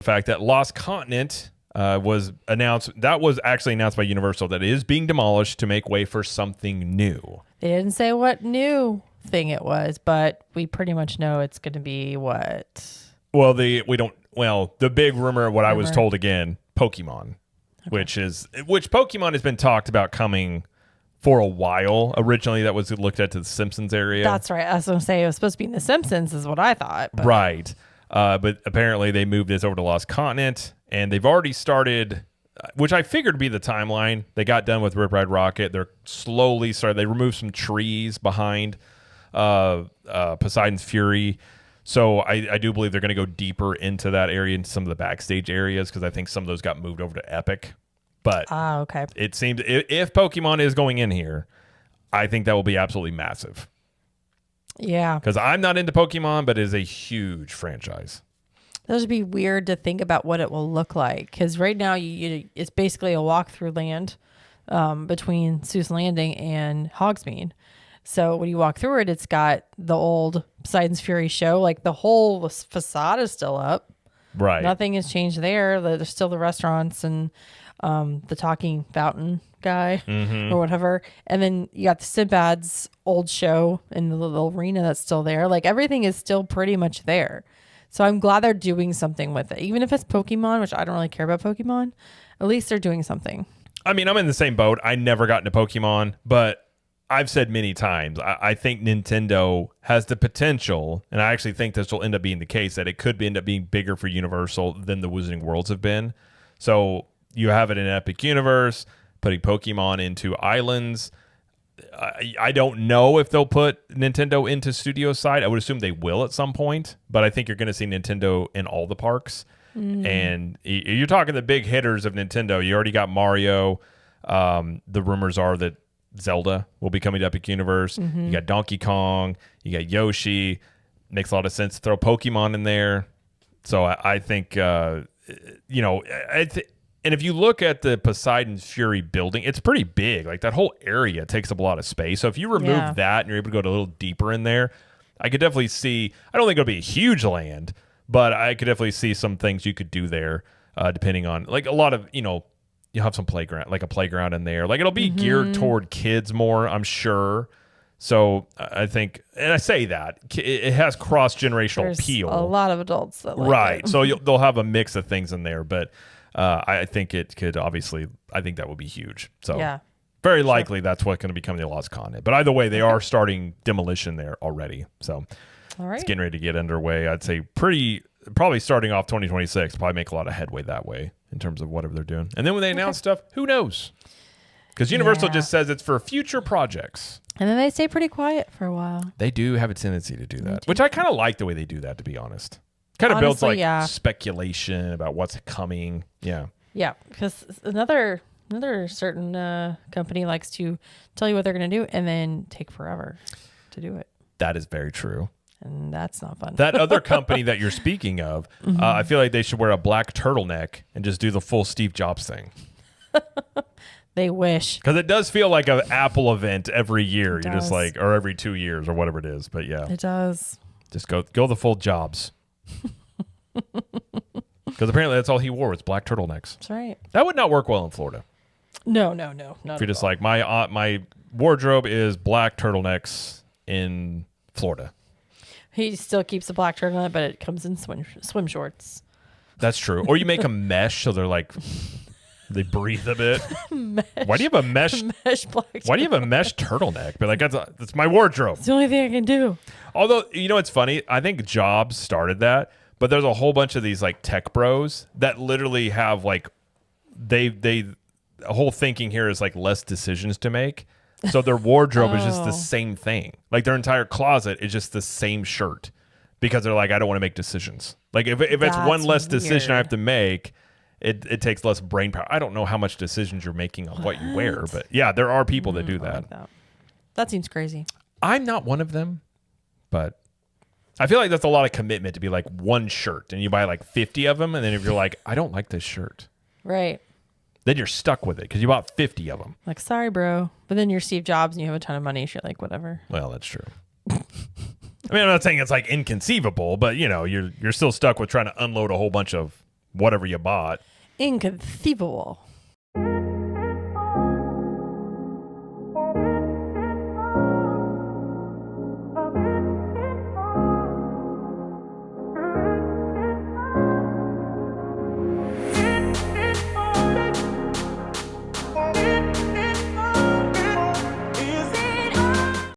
fact that Lost Continent was announced. That was actually announced by Universal that it is being demolished to make way for something new. They didn't say what new thing it was, but we pretty much know it's going to be what? Well, the big rumor, what I was told again, Pokemon, which Pokemon has been talked about coming for a while. Originally, that was looked at to the Simpsons area. That's right. I was going to say it was supposed to be in the Simpsons is what I thought. But. Right. But apparently they moved this over to Lost Continent, and they've already started, which I figured would be the timeline. They got done with Rip Ride Rocket. They're slowly started. They removed some trees behind Poseidon's Fury. So I do believe they're going to go deeper into that area, into some of the backstage areas, because I think some of those got moved over to Epic. But okay. It seems if Pokemon is going in here, I think that will be absolutely massive. Yeah. Because I'm not into Pokemon, but it is a huge franchise. Those would be weird to think about what it will look like. Because right now, it's basically a walk-through land between Seuss Landing and Hogsmeade. So when you walk through it, it's got the old Poseidon's Fury show. Like the whole facade is still up. Right. Nothing has changed there. There's still the restaurants and the talking fountain guy or whatever. And then you got the Sinbad's old show in the little arena that's still there. Like everything is still pretty much there. So I'm glad they're doing something with it. Even if it's Pokemon, which I don't really care about Pokemon, at least they're doing something. I mean, I'm in the same boat. I never got into Pokemon, but I've said many times, I think Nintendo has the potential, and I actually think this will end up being the case, that it could end up being bigger for Universal than the Wizarding Worlds have been. So you have it in Epic Universe, putting Pokemon into islands. I don't know if they'll put Nintendo into studio side. I would assume they will at some point, but I think you're going to see Nintendo in all the parks. And you're talking the big hitters of Nintendo. You already got Mario. The rumors are that Zelda will be coming to Epic Universe. You got Donkey Kong. You got Yoshi. Makes a lot of sense to throw Pokemon in there. So I think, and if you look at the Poseidon's Fury building, it's pretty big. Like that whole area takes up a lot of space. So if you remove that and you're able to go a little deeper in there, I could definitely see, I don't think it'll be a huge land, but I could definitely see some things you could do there, depending on like a lot of, you'll have some playground, like a playground in there. Like it'll be geared toward kids more, I'm sure. So I think, and I say that it has cross-generational appeal. A lot of adults that like right. it. So they'll have a mix of things in there, but I think it could obviously, I think that would be huge. So very likely that's what's going to become the Lost Continent. But either way, they are starting demolition there already. So it's getting ready to get underway. I'd say probably starting off 2026, probably make a lot of headway that way in terms of whatever they're doing. And then when they announce stuff, who knows? Because Universal just says it's for future projects. And then they stay pretty quiet for a while. They do have a tendency to do that, which I kind of like the way they do that, to be honest. Kind of builds like speculation about what's coming. Yeah. Yeah, because another certain company likes to tell you what they're going to do and then take forever to do it. That is very true. And that's not fun. That other company that you're speaking of, I feel like they should wear a black turtleneck and just do the full Steve Jobs thing. They wish. Because it does feel like an Apple event every year. You're just like, or every 2 years or whatever it is. But yeah. It does. Just go the full Jobs. Because apparently that's all he wore was black turtlenecks. That's right. That would not work well in Florida. No. If you're just like, my wardrobe is black turtlenecks in Florida. He still keeps the black turtleneck, but it comes in swim shorts. That's true. Or you make a mesh so they're like... They breathe a bit. Why do you have a mesh black? Why do you have a mesh turtleneck? But like that's my wardrobe. It's the only thing I can do. Although it's funny. I think Jobs started that, but there's a whole bunch of these like tech bros that literally have like the whole thinking here is like less decisions to make. So their wardrobe is just the same thing. Like their entire closet is just the same shirt because they're like, I don't want to make decisions. Like if it's one less decision I have to make. It takes less brain power. I don't know how much decisions you're making on what you wear, but yeah, there are people that do that. Like that seems crazy. I'm not one of them, but I feel like that's a lot of commitment to be like one shirt and you buy like 50 of them. And then if you're like, I don't like this shirt. Right. Then you're stuck with it because you bought 50 of them. Like, sorry, bro. But then you're Steve Jobs and you have a ton of money. So you're like, whatever. Well, that's true. I mean, I'm not saying it's like inconceivable, but you're still stuck with trying to unload a whole bunch of whatever you bought. Inconceivable.